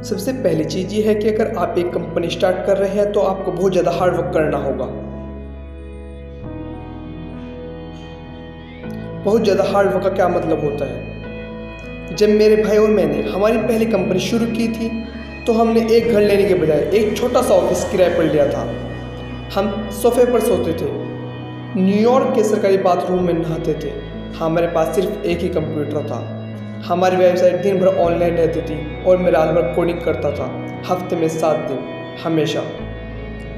सबसे पहली चीज़ ये है कि अगर आप एक कंपनी स्टार्ट कर रहे हैं तो आपको बहुत ज़्यादा हार्ड वर्क करना होगा। बहुत ज़्यादा हार्ड वर्क का क्या मतलब होता है? जब मेरे भाई और मैंने हमारी पहली कंपनी शुरू की थी तो हमने एक घर लेने के बजाय एक छोटा सा ऑफिस किराए पर लिया था। हम सोफे पर सोते थे, न्यूयॉर्क के सरकारी बाथरूम में नहाते थे। हमारे पास सिर्फ एक ही कंप्यूटर था। हमारी वेबसाइट दिन भर ऑनलाइन रहती थी और मैं रात भर कोडिंग करता था, हफ्ते में 7 दिन, हमेशा।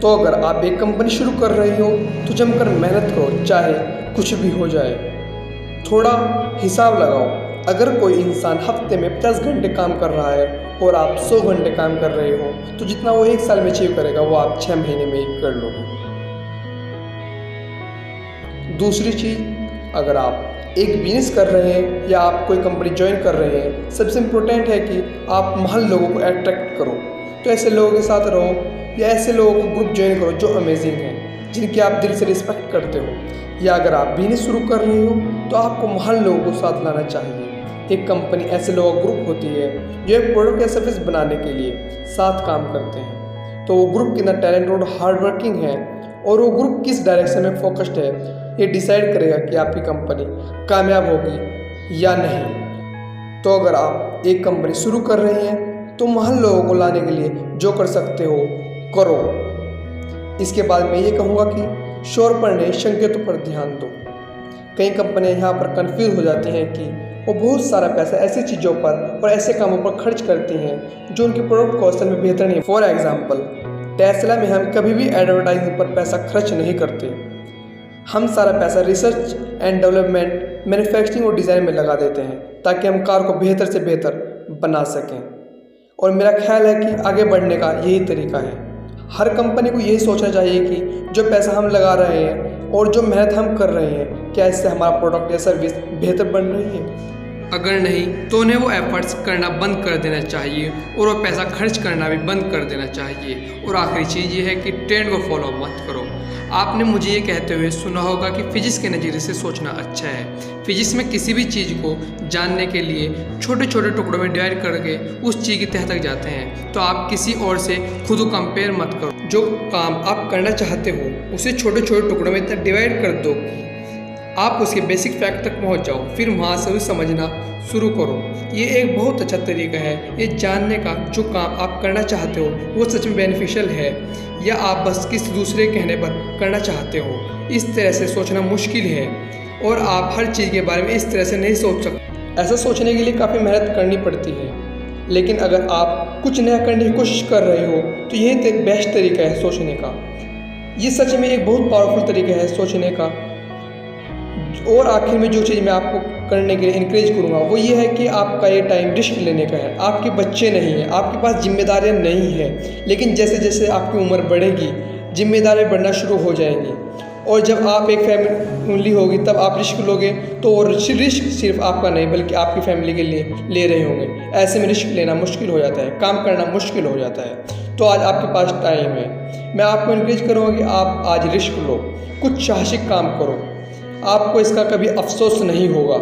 तो अगर आप एक कंपनी शुरू कर रहे हो तो जमकर मेहनत करो, चाहे कुछ भी हो जाए। थोड़ा हिसाब लगाओ, अगर कोई इंसान हफ्ते में 50 घंटे काम कर रहा है और आप 100 घंटे काम कर रहे हो तो जितना वो 1 साल में अचीव करेगा वो आप 6 महीने में ही कर लोगे। दूसरी चीज़, अगर आप एक बिजनेस कर रहे हैं या आप कोई कंपनी ज्वाइन कर रहे हैं, सबसे इम्पोर्टेंट है कि आप महल लोगों को अट्रैक्ट करो। तो ऐसे लोगों के साथ रहो या ऐसे लोगों को ग्रुप ज्वाइन करो जो अमेजिंग हैं, जिनकी आप दिल से रिस्पेक्ट करते हो। या अगर आप बिजनेस शुरू कर रहे हो तो आपको महल लोगों को साथ लाना चाहिए। एक कंपनी ऐसे लोगों का ग्रुप होती है जो एक प्रोडक्ट या सर्विस बनाने के लिए साथ काम करते हैं। तो वो ग्रुप कितना टैलेंटेड और हार्ड वर्किंग है और वो ग्रुप किस डायरेक्शन में फोकस्ड है, ये डिसाइड करेगा कि आपकी कंपनी कामयाब होगी या नहीं। तो अगर आप एक कंपनी शुरू कर रहे हैं तो महल लोगों को लाने के लिए जो कर सकते हो करो। इसके बाद मैं ये कहूँगा कि शोर पर नहीं, संकेतों पर ध्यान दो। कई कंपनियां यहाँ पर कंफ्यूज हो जाती हैं कि वो बहुत सारा पैसा ऐसी चीज़ों पर और ऐसे कामों पर खर्च करती हैं जो उनके प्रोडक्ट को असल में बेहतर नहीं। फॉर एग्जाम्पल, टेस्ला में हम कभी भी एडवर्टाइजिंग पर पैसा खर्च नहीं करते। हम सारा पैसा रिसर्च एंड डेवलपमेंट, मैन्युफैक्चरिंग और डिज़ाइन में लगा देते हैं ताकि हम कार को बेहतर से बेहतर बना सकें। और मेरा ख्याल है कि आगे बढ़ने का यही तरीका है। हर कंपनी को यही सोचना चाहिए कि जो पैसा हम लगा रहे हैं और जो मेहनत हम कर रहे हैं, क्या इससे हमारा प्रोडक्ट या सर्विस बेहतर बन रही है। अगर नहीं तो उन्हें वो एफर्ट्स करना बंद कर देना चाहिए और वो पैसा खर्च करना भी बंद कर देना चाहिए। और आखिरी चीज़ ये है कि ट्रेंड को फॉलो मत करो। आपने मुझे ये कहते हुए सुना होगा कि फिजिक्स के नज़रिए से सोचना अच्छा है। फिजिक्स में किसी भी चीज़ को जानने के लिए छोटे छोटे टुकड़ों में डिवाइड करके उस चीज़ की तह तक जाते हैं। तो आप किसी और से खुद को कंपेयर मत करो। जो काम आप करना चाहते हो उसे छोटे छोटे टुकड़ों में इतना डिवाइड कर दो कि आप उसके बेसिक फैक्ट तक पहुंच जाओ, फिर वहां से उसे समझना शुरू करो। ये एक बहुत अच्छा तरीका है ये जानने का जो काम आप करना चाहते हो वो सच में बेनिफिशियल है या आप बस किसी दूसरे कहने पर करना चाहते हो। इस तरह से सोचना मुश्किल है और आप हर चीज़ के बारे में इस तरह से नहीं सोच सकते। ऐसा सोचने के लिए काफ़ी मेहनत करनी पड़ती है, लेकिन अगर आप कुछ नया करने की कोशिश कर रहे हो तो यही बेस्ट तरीका है सोचने का। ये सच में एक बहुत पावरफुल तरीका है सोचने का। और आखिर में जो चीज़ मैं आपको करने के लिए इनक्रेज करूँगा वो ये है कि आपका ये टाइम रिस्क लेने का है। आपके बच्चे नहीं हैं, आपके पास जिम्मेदारियाँ नहीं हैं, लेकिन जैसे जैसे आपकी उम्र बढ़ेगी जिम्मेदारियाँ बढ़ना शुरू हो जाएंगी और जब आप एक फैमिली होगी तब आप रिस्क लोगे तो वो रिस्क सिर्फ आपका नहीं बल्कि आपकी फैमिली के लिए ले रहे होंगे। ऐसे में रिस्क लेना मुश्किल हो जाता है, काम करना मुश्किल हो जाता है। तो आज आपके पास टाइम है, मैं आपको इनक्रेज करूँगा कि आप आज रिस्क लो, कुछ साहसिक काम करो, आपको इसका कभी अफसोस नहीं होगा।